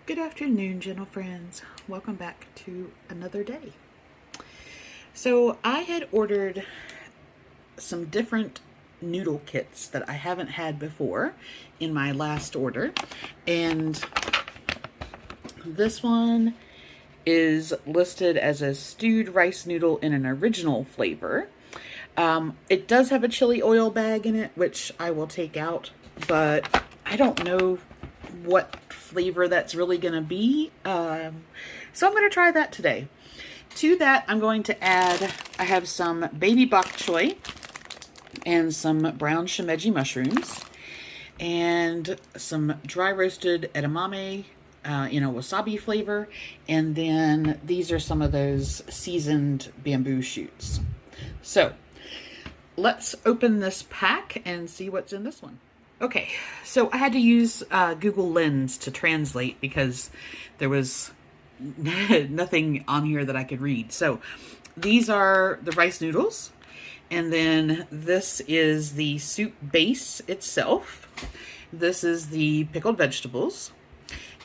Good afternoon, gentle friends. Welcome back to another day. So I had ordered some different noodle kits that I haven't had before in my last order. And this one is listed as a stewed rice noodle in an original flavor. It does have a chili oil bag in it, which I will take out, but I don't know what flavor that's really going to be. So I'm going to try that today. To that, I'm going to add, I have some baby bok choy and some brown shimeji mushrooms and some dry roasted edamame in a wasabi flavor. And then these are some of those seasoned bamboo shoots. So let's open this pack and see what's in this one. Okay, so I had to use Google Lens to translate because there was nothing on here that I could read. So these are the rice noodles, and then this is the soup base itself. This is the pickled vegetables,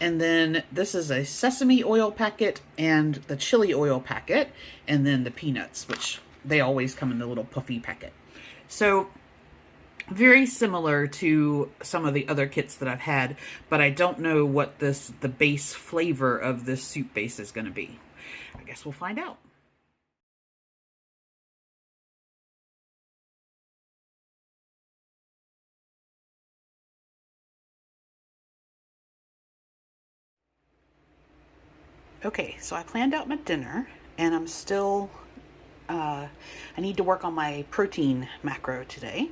and then this is a sesame oil packet and the chili oil packet, and then the peanuts, which they always come in the little puffy packet. So very similar to some of the other kits that I've had, but I don't know what the base flavor of this soup base is going to be. I guess we'll find out. Okay, so I planned out my dinner, and I'm still, I need to work on my protein macro today.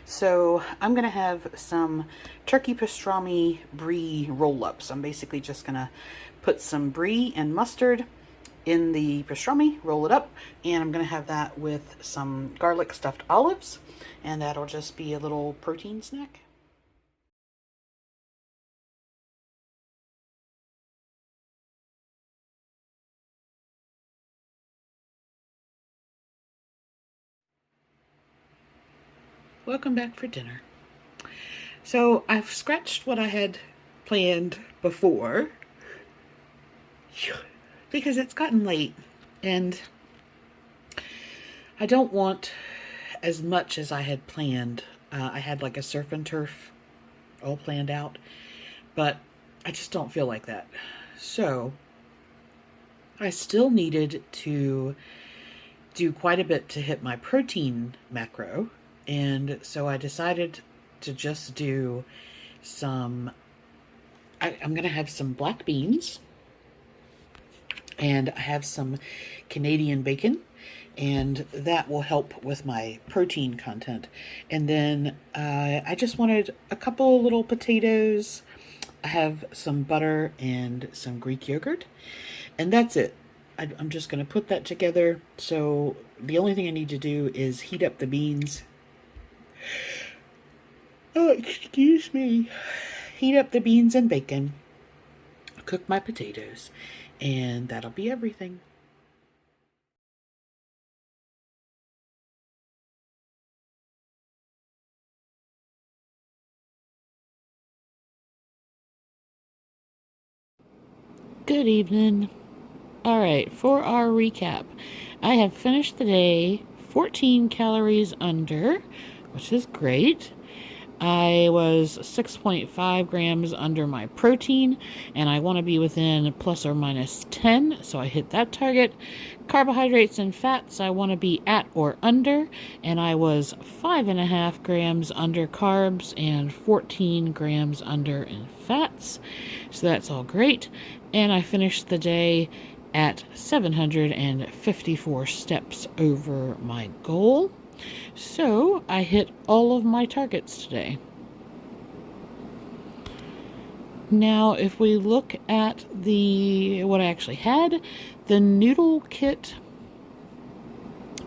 So I'm going to have some turkey pastrami brie roll-ups. I'm basically just going to put some brie and mustard in the pastrami, roll it up, and I'm going to have that with some garlic stuffed olives, and that'll just be a little protein snack. Welcome back for dinner. So I've scratched what I had planned before because it's gotten late and I don't want as much as I had planned. I had like a surf and turf all planned out, but I just don't feel like that. So I still needed to do quite a bit to hit my protein macro. And so I decided to just do some, I'm going to have some black beans, and I have some Canadian bacon, and that will help with my protein content. And then I just wanted a couple little potatoes. I have some butter and some Greek yogurt, and that's it. I'm just going to put that together. So the only thing I need to do is heat up the beans. Oh, excuse me. Heat up the beans and bacon, cook my potatoes, and that'll be everything. Good evening. All right, for our recap, I have finished the day 14 calories under, which is great. I was 6.5 grams under my protein, and I want to be within plus or minus 10, so I hit that target. Carbohydrates and fats, I want to be at or under, and I was 5.5 grams under carbs and 14 grams under in fats, so that's all great. And I finished the day at 754 steps over my goal. So I hit all of my targets today. Now, if we look at what I actually had, the noodle kit,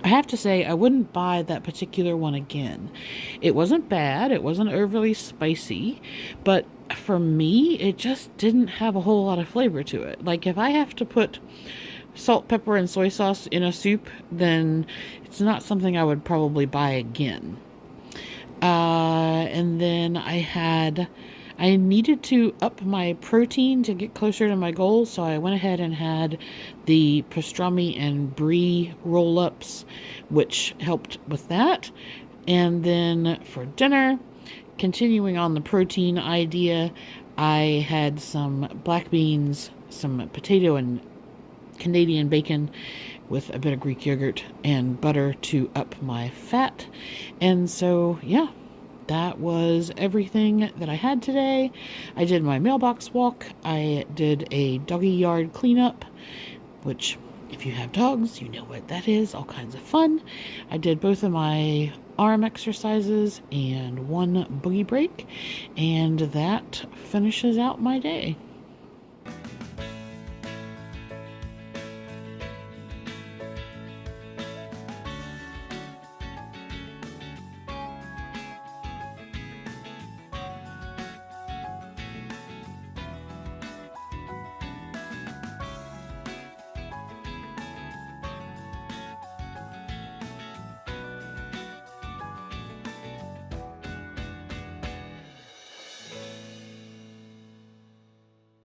I have to say I wouldn't buy that particular one again. It wasn't bad, it wasn't overly spicy, but for me, it just didn't have a whole lot of flavor to it. Like, if I have to put salt, pepper, and soy sauce in a soup, then it's not something I would probably buy again. And then I I needed to up my protein to get closer to my goal, so I went ahead and had the pastrami and brie roll-ups, which helped with that. And then for dinner, continuing on the protein idea, I had some black beans, some potato and Canadian bacon with a bit of Greek yogurt and butter to up my fat. And so, yeah, that was everything that I had today. I did my mailbox walk. I did a doggy yard cleanup, which, if you have dogs, you know what that is. All kinds of fun. I did both of my arm exercises and one boogie break, and that finishes out my day.